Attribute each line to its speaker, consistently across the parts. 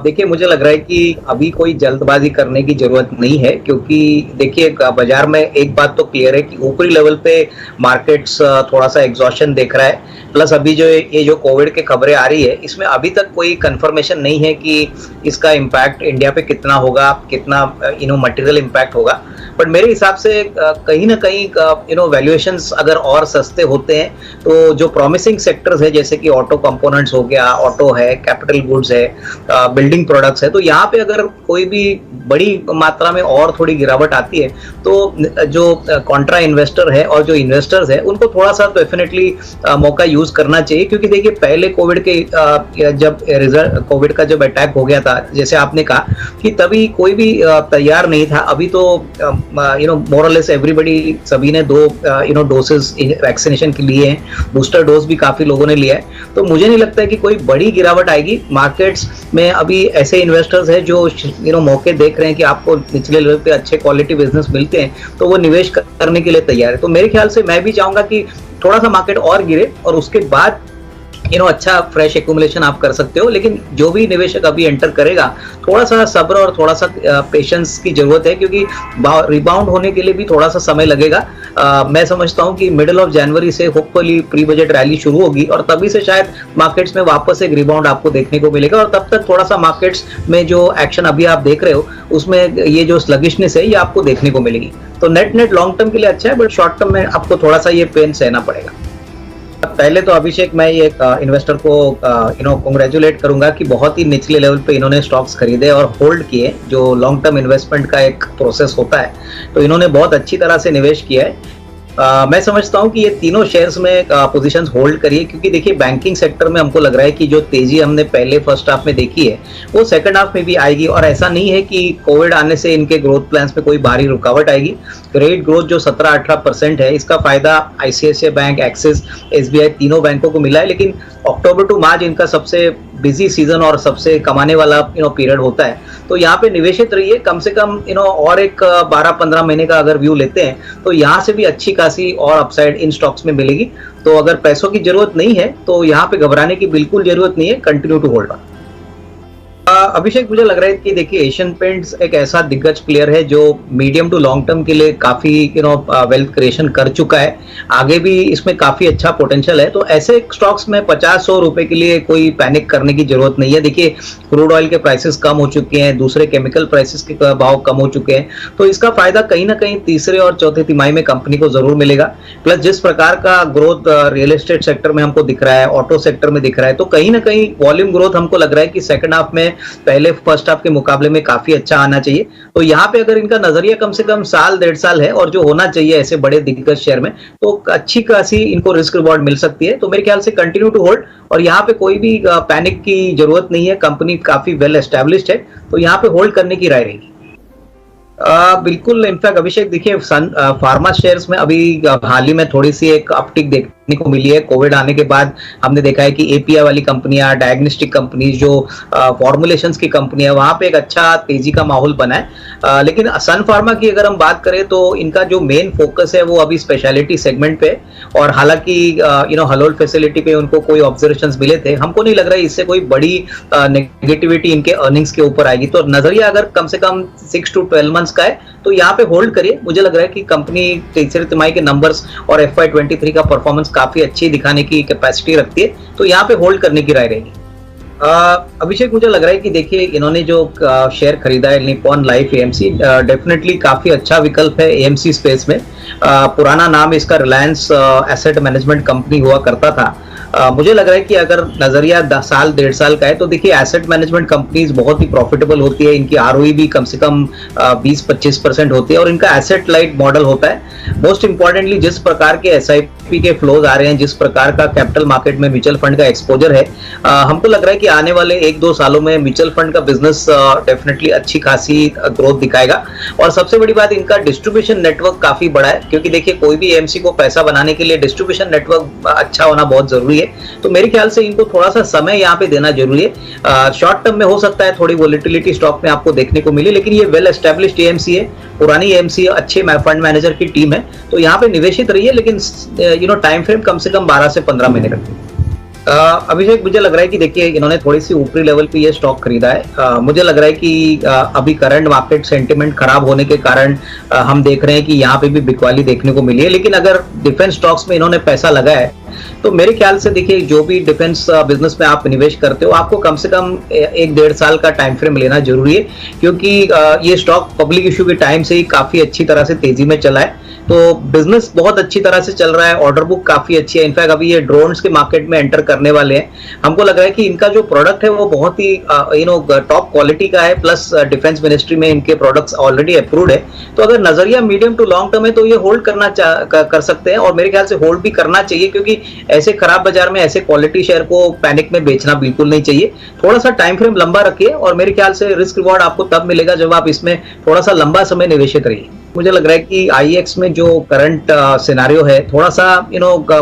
Speaker 1: देखिए, मुझे लग रहा है कि अभी कोई जल्दबाजी करने की ज़रूरत नहीं है, क्योंकि देखिए बाज़ार में एक बात तो क्लियर है कि ऊपरी लेवल पे मार्केट्स थोड़ा-सा एग्ज़ॉशन देख रहा है। प्लस अभी जो ये जो कोविड की खबरें आ रही है, इसमें अभी तक कोई कन्फर्मेशन नहीं है कि इसका इम्पैक्ट इंडिया पे कितना होगा, कितना मटेरियल इम्पैक्ट होगा। बट मेरे हिसाब से कहीं न कहीं वैल्यूएशंस अगर और सस्ते होते हैं, तो जो प्रॉमिसिंग सेक्टर्स है जैसे कि ऑटो कंपोनेंट्स हो गया, ऑटो है, कैपिटल गुड्स है, बिल्डिंग प्रोडक्ट्स है, तो यहाँ पे अगर कोई भी बड़ी मात्रा में और थोड़ी गिरावट आती है, तो जो कॉन्ट्रा इन्वेस्टर है और जो इन्वेस्टर्स है उनको थोड़ा सा डेफिनेटली मौका यूज करना चाहिए। क्योंकि देखिए पहले कोविड के जब कोविड का जब अटैक हो गया था, जैसे आपने कहा कि तभी कोई भी तैयार नहीं था। अभी तो मोर और लेस एवरीबडी, सभी ने दो डोसेस वैक्सीनेशन के लिए हैं, बूस्टर डोज भी काफी लोगों ने लिया है। तो मुझे नहीं लगता है कि कोई बड़ी गिरावट आएगी मार्केट्स में। अभी ऐसे इन्वेस्टर्स हैं जो मौके देख रहे हैं कि आपको निचले लेवल पे अच्छे क्वालिटी बिजनेस मिलते हैं, तो वो निवेश करने के लिए तैयार है। तो मेरे ख्याल से मैं भी चाहूंगा कि थोड़ा सा मार्केट और गिरे और उसके बाद अच्छा फ्रेश एक्यूमुलेशन आप कर सकते हो। लेकिन जो भी निवेशक अभी एंटर करेगा, थोड़ा सा सब्र और थोड़ा सा पेशेंस की जरूरत है, क्योंकि रिबाउंड होने के लिए भी थोड़ा सा समय लगेगा। मैं समझता हूं कि मिडिल ऑफ जनवरी से होपफुली प्री बजट रैली शुरू होगी और तभी से शायद मार्केट्स में वापस एक रिबाउंड आपको देखने को मिलेगा। और तब तक थोड़ा सा मार्केट्स में जो एक्शन अभी आप देख रहे हो, उसमें ये जो स्लगिशनेस है ये आपको देखने को मिलेगी। तो नेट लॉन्ग टर्म के लिए अच्छा है, बट शॉर्ट टर्म में आपको थोड़ा सा ये पेन सहना पड़ेगा। पहले तो अभिषेक, मैं ये इन्वेस्टर को कांग्रेचुलेट करूंगा कि बहुत ही निचले लेवल पे इन्होंने स्टॉक्स खरीदे और होल्ड किए। जो लॉन्ग टर्म इन्वेस्टमेंट का एक प्रोसेस होता है, तो इन्होंने बहुत अच्छी तरह से निवेश किया है। मैं समझता हूं कि ये तीनों शेयर्स में पोजीशंस होल्ड करिए, क्योंकि देखिए बैंकिंग सेक्टर में हमको लग रहा है कि जो तेजी हमने पहले फर्स्ट हाफ में देखी है वो सेकंड हाफ में भी आएगी। और ऐसा नहीं है कि कोविड आने से इनके ग्रोथ प्लान्स में कोई भारी रुकावट आएगी। क्रेडिट ग्रोथ जो 17-18% है, इसका फायदा आईसीआईसीआई बैंक, एक्सिस, एसबीआई तीनों बैंकों को मिला है। लेकिन अक्टूबर टू मार्च इनका सबसे बिजी सीजन और सबसे कमाने वाला पीरियड होता है। तो यहाँ पे निवेशित रहिए कम से कम और एक 12-15 महीने का अगर व्यू लेते हैं, तो यहाँ से भी अच्छी खासी और अपसाइड इन स्टॉक्स में मिलेगी। तो अगर पैसों की जरूरत नहीं है तो यहाँ पे घबराने की बिल्कुल जरूरत नहीं है, कंटिन्यू टू होल्ड ऑन। अभिषेक, मुझे लग रहा है कि देखिए एशियन पेंट्स एक ऐसा दिग्गज प्लेयर है जो मीडियम टू लॉन्ग टर्म के लिए काफी वेल्थ क्रिएशन कर चुका है। आगे भी इसमें काफी अच्छा पोटेंशियल है। तो ऐसे स्टॉक्स में 50-100 रुपए के लिए कोई पैनिक करने की जरूरत नहीं है। देखिए क्रूड ऑयल के प्राइसेस कम हो चुके हैं, दूसरे केमिकल प्राइसेस के भाव कम हो चुके हैं, तो इसका फायदा कहीं ना कहीं तीसरे और चौथे तिमाही में कंपनी को जरूर मिलेगा। प्लस जिस प्रकार का ग्रोथ रियल एस्टेट सेक्टर में हमको दिख रहा है, ऑटो सेक्टर में दिख रहा है, तो कहीं ना कहीं वॉल्यूम ग्रोथ हमको लग रहा है कि सेकंड हाफ में पहले फर्स्ट हाफ के मुकाबले में काफी अच्छा आना चाहिए। तो यहाँ पे अगर इनका नजरिया कम से कम साल 1.5 साल है, और जो होना चाहिए ऐसे बड़े दिग्गज शेयर में, तो अच्छी खासी इनको रिस्क रिवॉर्ड मिल सकती है। तो मेरे ख्याल से कंटिन्यू टू होल्ड, और यहाँ पे कोई भी पैनिक की जरूरत नहीं है। कंपनी काफी वेल एस्टेब्लिश्ड है, तो यहाँ पे होल्ड करने की राय रहेगी। बिल्कुल। इनफैक्ट अभिषेक, देखिए फार्मा शेयर्स में अभी हाल ही में थोड़ी सी एक अपटिक देखने को मिली है। कोविड आने के बाद हमने देखा है कि एपीआई वाली कंपनियां, डायग्नोस्टिक कंपनीज, जो फॉर्मुलेशंस की कंपनी है, वहां पे एक अच्छा तेजी का माहौल बना है। लेकिन सन फार्मा की अगर हम बात करें तो इनका जो मेन फोकस है वो अभी स्पेशलिटी सेगमेंट पे, और हालांकि हलोल फैसिलिटी पे उनको कोई ऑब्जर्वेशंस मिले थे। हमको नहीं लग रहा है इससे कोई बड़ी नेगेटिविटी इनके अर्निंग्स के ऊपर आएगी। तो नजरिया अगर कम से कम 6 to 12 मंथ्स का है, तो यहाँ पे होल्ड करिए। मुझे लग रहा है कि कंपनी तीसरे तिमाही के नंबर्स और FY23 का परफॉर्मेंस काफी अच्छी दिखाने की कैपेसिटी रखती है, तो यहाँ पे होल्ड करने की राय रहेगी। अभिषेक, मुझे लग रहा है कि देखिए इन्होंने जो शेयर खरीदा है निप्पॉन लाइफ एएमसी, डेफिनेटली काफी अच्छा विकल्प है एएमसी स्पेस में। पुराना नाम इसका रिलायंस एसेट मैनेजमेंट कंपनी हुआ करता था। मुझे लग रहा है कि अगर नजरिया 10 साल 1.5 साल का है, तो देखिए एसेट मैनेजमेंट कंपनीज बहुत ही प्रॉफिटेबल होती है। इनकी आरओई भी कम से कम 20-25% होती है, और इनका एसेट लाइट मॉडल होता है। मोस्ट इंपॉर्टेंटली जिस प्रकार के एसआईपी के फ्लोज आ रहे हैं, जिस प्रकार का कैपिटल मार्केट में म्यूचुअल फंड का एक्सपोजर है, हमको लग रहा है कि आने वाले 1-2 सालों में म्यूचुअल फंड का बिजनेस डेफिनेटली अच्छी खासी ग्रोथ दिखाएगा। और सबसे बड़ी बात, इनका डिस्ट्रीब्यूशन नेटवर्क काफी बड़ा है, क्योंकि देखिए कोई भी एएमसी को पैसा बनाने के लिए डिस्ट्रीब्यूशन नेटवर्क अच्छा होना बहुत जरूरी है। तो मेरे ख्याल से इनको थोड़ा सा समय यहाँ पे देना जरूरी है। शॉर्ट टर्म में हो सकता है थोड़ी वोलेटिलिटी स्टॉक में आपको देखने को मिले, लेकिन ये वेल एस्टेब्लिश्ड एएमसी है, पुरानी एएमसी, अच्छे फंड मैनेजर की टीम है, तो यहाँ पे निवेशित रहिए। लेकिन टाइम फ्रेम कम से कम 12 से 15 महीने रखिए। अभिषेक, मुझे लग रहा है कि देखिए इन्होंने थोड़ी सी ऊपरी लेवल पे ये स्टॉक खरीदा है। मुझे लग रहा है कि अभी करंट मार्केट सेंटिमेंट खराब होने के कारण हम देख रहे हैं कि यहाँ पे भी बिकवाली देखने को मिली है। लेकिन अगर डिफेंस स्टॉक्स में इन्होंने पैसा लगाया है तो मेरे ख्याल से देखिए जो भी डिफेंस बिजनेस में आप निवेश करते हो आपको कम से कम 1-1.5 साल का टाइम फ्रेम लेना जरूरी है, क्योंकि ये स्टॉक पब्लिक इशू के टाइम से ही काफी अच्छी तरह से तेजी में चला है। तो बिजनेस बहुत अच्छी तरह से चल रहा है, ऑर्डर बुक काफी अच्छी है। इनफैक्ट अभी ये ड्रोन्स के मार्केट में एंटर करने वाले हैं। हमको लग रहा है कि इनका जो प्रोडक्ट है वो बहुत ही टॉप क्वालिटी का है, प्लस डिफेंस मिनिस्ट्री में इनके प्रोडक्ट्स ऑलरेडी अप्रूव्ड है। तो अगर नजरिया मीडियम टू लॉन्ग टर्म है तो ये होल्ड कर सकते हैं, और मेरे ख्याल से होल्ड भी करना चाहिए, क्योंकि ऐसे खराब बाजार में ऐसे क्वालिटी शेयर को पैनिक में बेचना बिल्कुल नहीं चाहिए। थोड़ा सा टाइम फ्रेम लंबा रखिए और मेरे ख्याल से रिस्क रिवॉर्ड आपको तब मिलेगा जब आप इसमें थोड़ा सा लंबा समय निवेशित रहिए। मुझे लग रहा है कि आईएक्स में जो करंट सिनेरियो है थोड़ा सा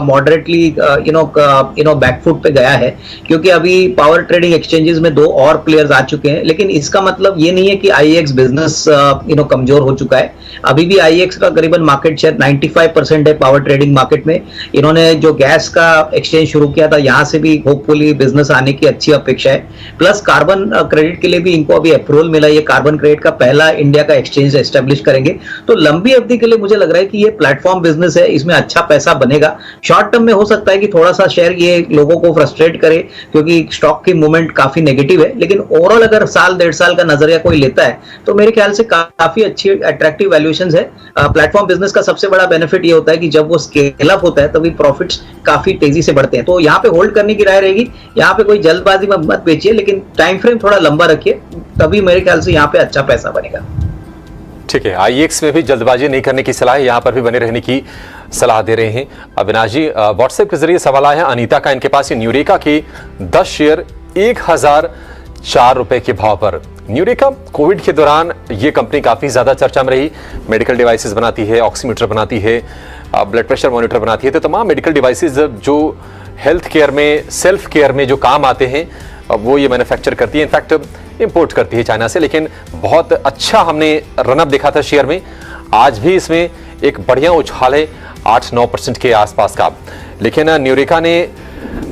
Speaker 1: मॉडरेटली बैकफुट पे गया है, क्योंकि अभी पावर ट्रेडिंग एक्सचेंजेस में 2 और प्लेयर्स आ चुके हैं। लेकिन इसका मतलब ये नहीं है कि आईएक्स बिजनेस कमजोर हो चुका है। अभी भी आईएक्स का करीबन मार्केट शेयर 95% है पावर ट्रेडिंग मार्केट में। इन्होंने जो गैस का एक्सचेंज शुरू किया था, यहाँ से भी होपफुली बिजनेस आने की अच्छी अपेक्षा है। प्लस कार्बन क्रेडिट के लिए भी इनको अभी अप्रूवल मिला। ये कार्बन क्रेडिट का पहला इंडिया का एक्सचेंज एस्टेब्लिश करेंगे। तो लंबी अवधि के लिए मुझे लग रहा है कि ये प्लेटफॉर्म बिजनेस है, इसमें अच्छा पैसा बनेगा। शॉर्ट टर्म में हो सकता है कि थोड़ा सा शेयर ये लोगों को फ्रस्ट्रेट करे, क्योंकि स्टॉक की मूवमेंट काफी नेगेटिव है। लेकिन ओवरऑल अगर साल 1.5 साल का नजरिया कोई लेता है तो मेरे ख्याल से काफी अच्छी अट्रैक्टिव वैल्यूएशंस है। प्लेटफॉर्म बिजनेस का सबसे बड़ा बेनिफिट ये होता है कि जब वो स्केल अप होता है तभी प्रॉफिट्स काफी तेजी से बढ़ते हैं। तो यहाँ पे होल्ड करने की राय रहेगी। यहाँ पे कोई जल्दबाजी में मत बेचिए, लेकिन टाइम फ्रेम थोड़ा लंबा रखिए, तभी मेरे ख्याल से यहाँ पे अच्छा पैसा बनेगा।
Speaker 2: ठीक है, आईएक्स में भी जल्दबाजी नहीं करने की सलाह है, यहाँ पर भी बने रहने की सलाह दे रहे हैं अविनाश जी। व्हाट्सएप के जरिए सवाल आया है अनीता का, इनके पास न्यूरेका की 10 शेयर 1004 रुपए के भाव पर। न्यूरेका कोविड के दौरान ये कंपनी काफी ज्यादा चर्चा में रही। मेडिकल डिवाइसेस बनाती है, ऑक्सीमीटर बनाती है, ब्लड प्रेशर मॉनिटर बनाती है। तो तमाम मेडिकल डिवाइसेस जो हेल्थ केयर में, सेल्फ केयर में जो काम आते हैं वो ये मैन्युफैक्चर करती है। इनफैक्ट इंपोर्ट करती है चाइना से। लेकिन बहुत अच्छा हमने रनअप देखा था शेयर में। आज भी इसमें एक बढ़िया उछाल है 8-9% के आसपास का। लेकिन न्यूरेका ने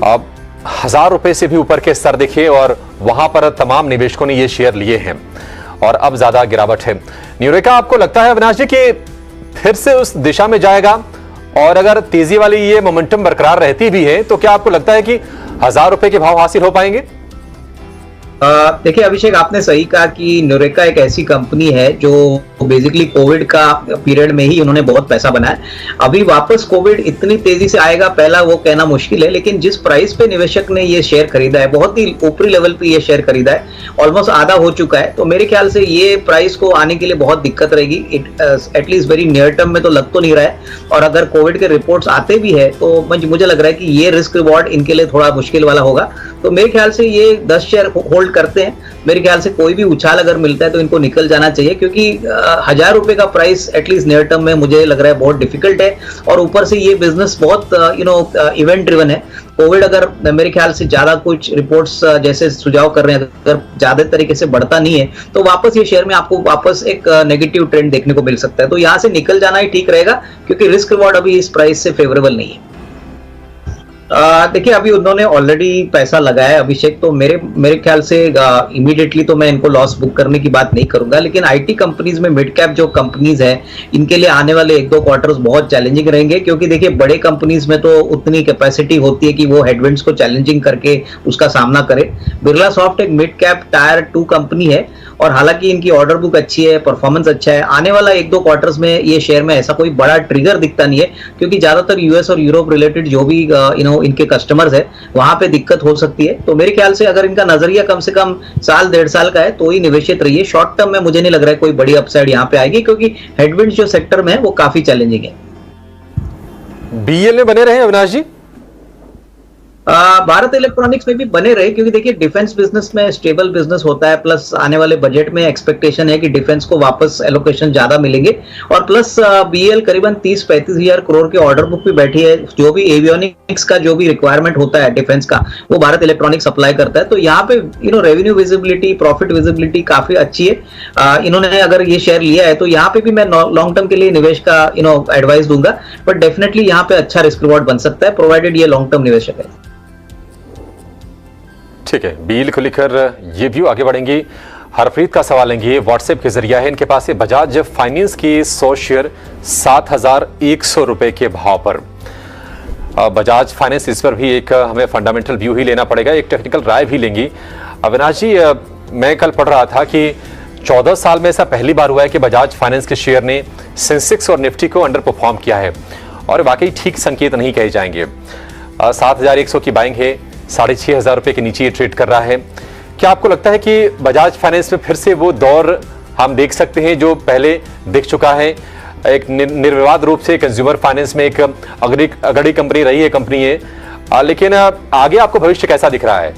Speaker 2: 1000 रुपए से भी ऊपर के स्तर देखे और वहां पर तमाम निवेशकों ने ये शेयर लिए हैं और अब ज्यादा गिरावट है। न्यूरेका, आपको लगता है अविनाश जी कि फिर से उस दिशा में जाएगा? और अगर तेजी वाली ये मोमेंटम बरकरार रहती भी है तो क्या आपको लगता है कि 1000 रुपए के भाव हासिल हो पाएंगे?
Speaker 1: देखिए अभिषेक, आपने सही कहा कि न्यूरेका एक ऐसी कंपनी है जो बेसिकली कोविड का पीरियड में ही उन्होंने बहुत पैसा बनाया। अभी वापस कोविड इतनी तेजी से आएगा पहला वो कहना मुश्किल है, लेकिन जिस प्राइस पे निवेशक ने ये शेयर खरीदा है, बहुत ही ऊपरी लेवल पे ये शेयर खरीदा है, ऑलमोस्ट आधा हो चुका है। तो मेरे ख्याल से ये प्राइस को आने के लिए बहुत दिक्कत रहेगी। एटलीस्ट वेरी नियर टर्म में तो लग तो नहीं रहा है। और अगर कोविड के रिपोर्ट्स आते भी है तो मुझे लग रहा है कि ये रिस्क रिवॉर्ड इनके लिए थोड़ा मुश्किल वाला होगा। तो मेरे ख्याल से ये 10 शेयर होल्ड करते हैं। मेरे ख्याल से कोई भी उछाल अगर मिलता है तो इनको निकल जाना चाहिए, क्योंकि 1000 रुपए का प्राइस एटलीस्ट नियर टर्म में मुझे लग रहा है बहुत डिफिकल्ट है। और ऊपर से ये बिजनेस बहुत इवेंट ड्रिवन है। कोविड अगर मेरे ख्याल से ज्यादा कुछ रिपोर्ट्स जैसे सुझाव कर रहे हैं, अगर ज्यादा तरीके से बढ़ता नहीं है तो वापस ये शेयर में आपको वापस एक नेगेटिव ट्रेंड देखने को मिल सकता है। तो यहाँ से निकल जाना ही ठीक रहेगा, क्योंकि रिस्क रिवॉर्ड अभी इस प्राइस से फेवरेबल नहीं है। देखिए अभी उन्होंने ऑलरेडी पैसा लगाया है अभिषेक, तो मेरे ख्याल से इमीडिएटली तो मैं इनको लॉस बुक करने की बात नहीं करूंगा। लेकिन आईटी कंपनीज में मिड कैप जो कंपनीज है इनके लिए आने वाले 1-2 क्वार्टर्स बहुत चैलेंजिंग रहेंगे, क्योंकि देखिए बड़े कंपनीज में तो उतनी कैपेसिटी होती है कि वो हेडविंड्स को चैलेंजिंग करके उसका सामना करे। बिरला सॉफ्ट एक मिड कैप टायर 2 कंपनी है और हालांकि इनकी ऑर्डर बुक अच्छी है, परफॉर्मेंस अच्छा है। आने वाला 1-2 क्वार्टर्स में ये शेयर में ऐसा कोई बड़ा ट्रिगर दिखता नहीं है, क्योंकि ज्यादातर यूएस और यूरोप रिलेटेड जो भी इनके कस्टमर्स है वहां पे दिक्कत हो सकती है। तो मेरे ख्याल से अगर इनका नजरिया कम से कम साल 1.5 साल का है तो ही निवेशित रहिए। शॉर्ट टर्म में मुझे नहीं लग रहा है कोई बड़ी अपसाइड यहाँ पे आएगी, क्योंकि हेडविंड जो सेक्टर में है वो काफी चैलेंजिंग है।
Speaker 2: बीएल में बने रहे अविनाश जी?
Speaker 1: भारत इलेक्ट्रॉनिक्स में भी बने रहे, क्योंकि देखिए डिफेंस बिजनेस में स्टेबल बिजनेस होता है। प्लस आने वाले बजट में एक्सपेक्टेशन है कि डिफेंस को वापस एलोकेशन ज्यादा मिलेंगे। और प्लस बीएल करीबन 30-35 हजार करोड़ के ऑर्डर बुक भी बैठी है। जो भी एवियोनिक्स का जो भी रिक्वायरमेंट होता है डिफेंस का, वो भारत इलेक्ट्रॉनिक्स सप्लाई करता है। तो यहाँ पे रेवेन्यू विजिबिलिटी, प्रॉफिट विजिबिलिटी काफी अच्छी है। इन्होंने अगर ये शेयर लिया है तो यहाँ पे भी मैं लॉन्ग टर्म के लिए निवेश का एडवाइस दूंगा। बट डेफिनेटली यहाँ पे अच्छा रिस्क रिवॉर्ड बन सकता है, प्रोवाइडेड ये लॉन्ग टर्म निवेशक है।
Speaker 2: ठीक है, बील को लेकर ये भी आगे बढ़ेंगे। हरप्रीत का सवाल लेंगे, व्हाट्सएप के जरिए है। इनके पास ये बजाज फाइनेंस की 100 शेयर 7,100 रुपए के भाव पर। बजाज फाइनेंस, इस पर भी एक हमें फंडामेंटल व्यू ही लेना पड़ेगा, एक टेक्निकल राय भी लेंगी। अविनाश जी, मैं कल पढ़ रहा था कि 14 साल में ऐसा पहली बार हुआ है कि बजाज फाइनेंस के शेयर ने सेंसेक्स और निफ्टी को अंडर परफॉर्म किया है, और वाकई ठीक संकेत नहीं कहे जाएंगे। 7,100 की बाइंग है, 6,500 रुपए के नीचे ये ट्रेड कर रहा है। क्या आपको लगता है कि बजाज फाइनेंस में फिर से वो दौर हम देख सकते हैं जो पहले दिख चुका है? एक निर्विवाद रूप से कंज्यूमर फाइनेंस में एक अगड़ी कंपनी रही है, कंपनी है, लेकिन आगे आपको भविष्य कैसा दिख रहा है?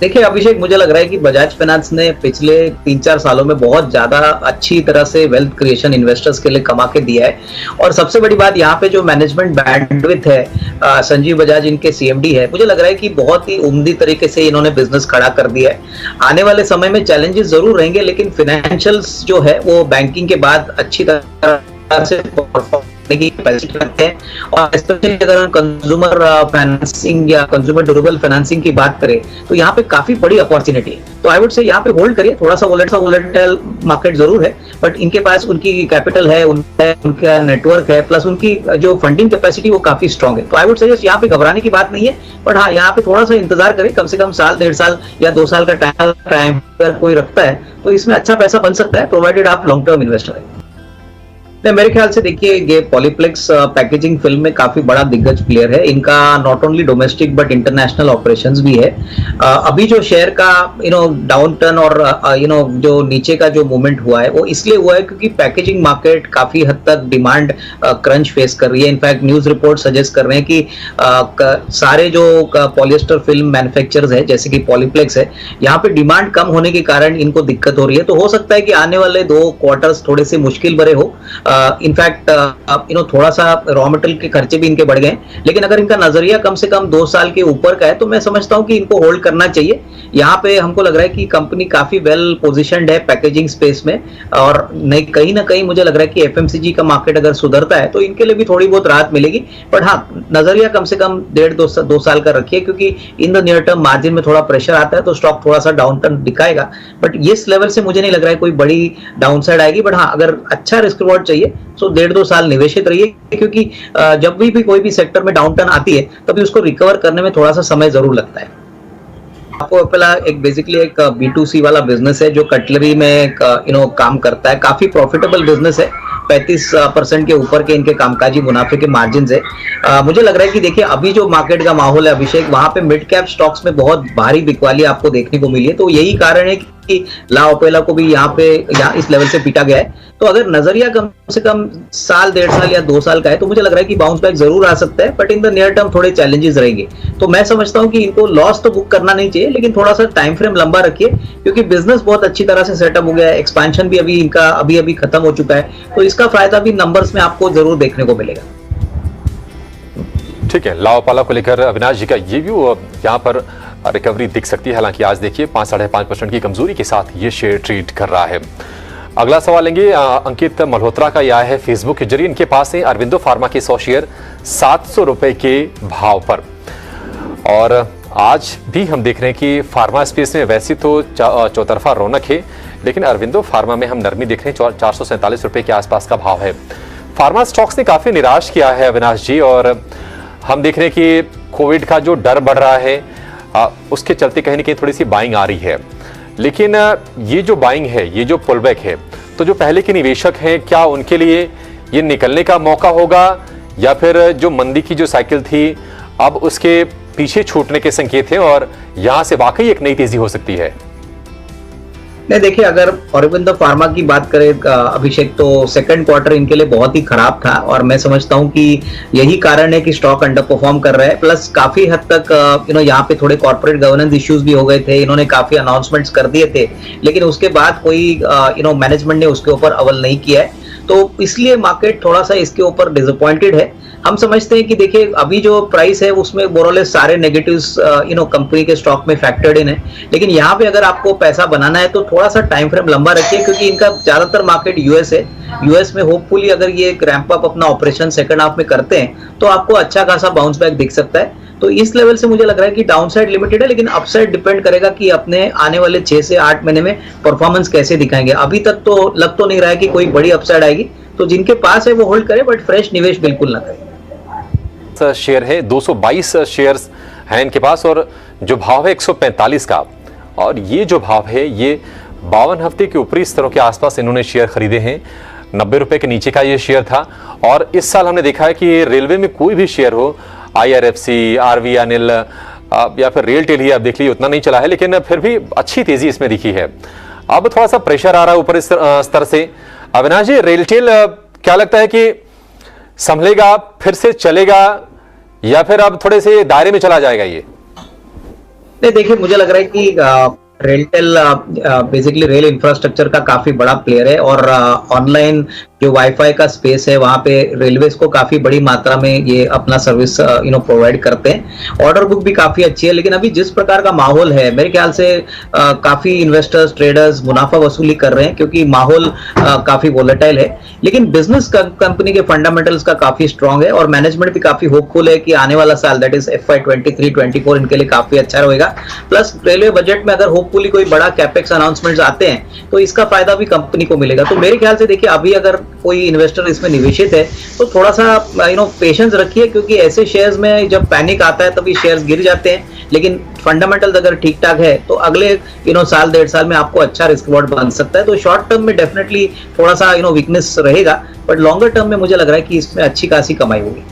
Speaker 1: देखिए अभिषेक, मुझे लग रहा है कि बजाज फाइनेंस ने पिछले 3-4 सालों में बहुत ज्यादा अच्छी तरह से वेल्थ क्रिएशन इन्वेस्टर्स के लिए कमा के दिया है। और सबसे बड़ी बात यहाँ पे जो मैनेजमेंट बैंडविड्थ है, संजीव बजाज इनके सीएमडी है, मुझे लग रहा है कि बहुत ही उम्दी तरीके से इन्होंने बिजनेस खड़ा कर दिया है। आने वाले समय में चैलेंजेस जरूर रहेंगे, लेकिन फाइनेंशियल्स जो है वो बैंकिंग के बाद अच्छी तरह से परफॉर्म की कैपेसिटी रखते हैं। और स्पेशली अगर हम कंज्यूमर फाइनेंसिंग या कंज्यूमर ड्यूरेबल फाइनेंसिंग की बात करें तो यहाँ पे काफी बड़ी अपॉर्चुनिटी है। तो आई वुड से यहाँ पे होल्ड करिए, थोड़ा सा वोलेटाइल मार्केट जरूर है, बट इनके पास उनकी कैपिटल है, उनका नेटवर्क है, प्लस उनकी जो फंडिंग कैपेसिटी वो काफी स्ट्रॉन्ग है। तो आई वुड सजेस्ट यहाँ पे घबराने की बात नहीं है, बट हाँ यहाँ पे थोड़ा सा इंतजार करें, कम से कम साल, 1.5 साल या 2 साल का टाइम अगर कोई रखता है तो इसमें अच्छा पैसा बन सकता है, प्रोवाइडेड आप लॉन्ग टर्म इन्वेस्टर है। मेरे ख्याल से देखिए, ये पॉलीप्लेक्स पैकेजिंग फिल्म में काफी बड़ा दिग्गज प्लेयर है। इनका not only domestic but international operations भी है। अभी जो शेयर का डाउन टर्न और जो नीचे का जो मूवमेंट हुआ है वो इसलिए हुआ है क्योंकि पैकेजिंग मार्केट काफी हद तक डिमांड क्रंच फेस कर रही है। इनफैक्ट न्यूज रिपोर्ट सजेस्ट कर रहे हैं कि सारे जो पॉलिएस्टर फिल्म मैन्युफैक्चरर्स है जैसे कि पॉलीप्लेक्स है, यहाँ पे डिमांड कम होने के कारण इनको दिक्कत हो रही है। तो हो सकता है कि आने वाले 2 क्वार्टर्स थोड़े से मुश्किल भरे हो। इनफैक्ट थोड़ा सा रॉ मटेरियल के खर्चे भी इनके बढ़ गए, लेकिन अगर इनका नजरिया कम से कम 2 साल के ऊपर का है तो मैं समझता हूं कि इनको होल्ड करना चाहिए। यहाँ पे हमको लग रहा है कि कंपनी काफी वेल पोजीशनड है पैकेजिंग स्पेस में, और कहीं ना कहीं मुझे लग रहा है कि एफएमसीजी का मार्केट अगर सुधरता है तो इनके लिए भी थोड़ी बहुत राहत मिलेगी। बट हाँ, नजरिया कम से कम 1.5-2 साल का रखिए, क्योंकि in the near term margin में थोड़ा प्रेशर आता है तो स्टॉक थोड़ा सा डाउन टर्न दिखाएगा, बट इस लेवल से मुझे नहीं लग रहा है कोई बड़ी डाउनसाइड आएगी। बट हाँ, अगर अच्छा रिस्क रिवॉर्ड चाहिए तो 1.5-2 साल निवेशित रहिए, क्योंकि जब भी कोई भी सेक्टर में डाउनटर्न आती है तभी उसको रिकवर करने में थोड़ा सा समय जरूर लगता है। आपको पहला एक बेसिकली एक B2C वाला बिजनेस है जो कटलरी में काम करता है, काफी प्रॉफिटेबल बिजनेस है। 35% के ऊपर के इनके कामकाजी मुनाफे के मार्जिन है। मुझे लग रहा है कि देखिए अभी जो मार्केट का माहौल है अभिषेक, वहां पे मिड कैप स्टॉक्स में बहुत भारी बिकवाली आपको देखने को मिली है। तो यही कारण है कि ला ओपेला को भी यहाँ इस लेवल से पीटा गया है। तो अगर नजरिया कम से कम साल, 1.5 साल या 2 साल का है तो मुझे लग रहा है कि बाउंस बैक जरूर आ सकता है, but in the near term थोड़े चैलेंजेस रहेंगे। तो मैं समझता हूं कि इनको लॉस तो बुक करना नहीं चाहिए, लेकिन थोड़ा सा टाइम फ्रेम लंबा रखिए, क्योंकि बिजनेस बहुत अच्छी तरह से सेटअप हो गया है। एक्सपेंशन भी अभी खत्म हो चुका है, तो इसका फायदा भी नंबर्स में आपको जरूर देखने को मिलेगा।
Speaker 2: ठीक है, लाओपाला को लेकर अविनाश जी का ये व्यू, यहाँ पर रिकवरी दिख सकती है। हालांकि आज देखिए 5-5.5% की कमजोरी के साथ ये शेयर ट्रेड कर रहा है। अगला सवाल लेंगे, अंकित मल्होत्रा का यह है फेसबुक के जरिए। इनके पास है अरविंदो फार्मा के 100 शेयर 700 रुपए के भाव पर। और आज भी हम देख रहे हैं कि फार्मा स्पेस में वैसे तो चौतरफा रौनक है, लेकिन अरविंदो फार्मा में हम नरमी देख रहे हैं। 447 रुपए के आसपास का भाव है। फार्मा स्टॉक्स ने काफी निराश किया है अविनाश जी, और हम देख रहे हैं कि कोविड का जो डर बढ़ रहा है उसके चलते कहीं ना कहीं थोड़ी सी बाइंग आ रही है। लेकिन ये जो बाइंग है, ये जो पुलबैक है, तो जो पहले के निवेशक हैं, क्या उनके लिए ये निकलने का मौका होगा, या फिर जो मंदी की जो साइकिल थी अब उसके पीछे छूटने के संकेत हैं और यहां से वाकई एक नई तेजी हो सकती है?
Speaker 1: नहीं, देखिए अगर अरविंदो फार्मा की बात करें अभिषेक, तो सेकंड क्वार्टर इनके लिए बहुत ही खराब था, और मैं समझता हूं कि यही कारण है कि स्टॉक अंडर परफॉर्म कर रहा है। प्लस काफी हद तक यहाँ पे थोड़े कॉर्पोरेट गवर्नेंस इश्यूज भी हो गए थे। इन्होंने काफी अनाउंसमेंट्स कर दिए थे, लेकिन उसके बाद कोई मैनेजमेंट ने उसके ऊपर अमल नहीं किया है, तो इसलिए मार्केट थोड़ा सा इसके ऊपर डिसअपॉइंटेड है। हम समझते हैं कि देखिए अभी जो प्राइस है उसमें मोरलेस सारे नेगेटिव्स कंपनी के स्टॉक में फैक्टर्ड इन है, लेकिन यहाँ पे अगर आपको पैसा बनाना है तो थोड़ा सा टाइम फ्रेम लंबा रखिए, क्योंकि इनका ज्यादातर मार्केट यूएस है। यूएस में होपफुली अगर ये रैंप अप अपना ऑपरेशन सेकंड हाफ में करते हैं तो आपको अच्छा खासा बाउंस बैक दिख सकता है। तो इस लेवल से मुझे लग रहा है कि डाउनसाइड लिमिटेड है, लेकिन अपसाइड डिपेंड करेगा कि अपने आने वाले 6 से 8 महीने में परफॉर्मेंस कैसे दिखाएंगे। अभी तक तो लग तो नहीं रहा है कि कोई बड़ी अपसाइड आएगी, तो जिनके पास है वो होल्ड करे, बट फ्रेश निवेश बिल्कुल ना करें।
Speaker 2: शेयर है 222 शेयर्स हैं इनके पास और जो भाव है 145 का, और ये जो भाव है ये 52 हफ्ते के ऊपरी स्तरों के आसपास इन्होंने शेयर खरीदे हैं। 90 रुपए के नीचे का ये शेयर था। और इस साल हमने देखा है कि रेलवे में कोई भी शेयर हो, IRFC, RV अनिल या फिर रेलटेल ही आप देख लीजिए, उतना नहीं चला है, लेकिन फिर भी अच्छी तेजी इसमें दिखी है। अब थोड़ा सा प्रेशर आ रहा है ऊपर इस स्तर से। अविनाश जी, रेलटेल क्या लगता है कि संभलेगा, फिर से चलेगा, या फिर अब थोड़े से दायरे में चला जाएगा ये?
Speaker 1: नहीं, देखिए मुझे लग रहा है कि रेलटेल बेसिकली रेल इंफ्रास्ट्रक्चर का काफी बड़ा प्लेयर है, और ऑनलाइन जो वाईफाई का स्पेस है वहां पे रेलवेज को काफी बड़ी मात्रा में ये अपना सर्विस प्रोवाइड करते हैं। ऑर्डर बुक भी काफी अच्छी है, लेकिन अभी जिस प्रकार का माहौल है मेरे ख्याल से काफी इन्वेस्टर्स ट्रेडर्स मुनाफा वसूली कर रहे हैं, क्योंकि माहौल काफी वोलेटाइल है। लेकिन बिजनेस कंपनी के फंडामेंटल्स का काफी स्ट्रांग है, और मैनेजमेंट भी काफी होपफुल है कि आने वाला साल दैट इज FY 23-24 इनके लिए काफी अच्छा रहेगा। प्लस रेलवे बजट में अगर होपफुली कोई बड़ा कैपेक्स अनाउंसमेंट्स आते हैं तो इसका फायदा भी कंपनी को मिलेगा। तो मेरे ख्याल से देखिए अभी अगर कोई इन्वेस्टर इसमें निवेशित है तो थोड़ा सा पेशेंस रखिए, क्योंकि ऐसे शेयर्स में जब पैनिक आता है तभी शेयर्स गिर जाते हैं, लेकिन फंडामेंटल्स अगर ठीक ठाक है तो अगले साल 1.5 साल में आपको अच्छा रिस्क रिवॉर्ड बन सकता है। तो शॉर्ट टर्म में डेफिनेटली थोड़ा सा वीकनेस रहेगा, बट लॉन्गर टर्म में मुझे लग रहा है कि इसमें अच्छी खासी कमाई होगी।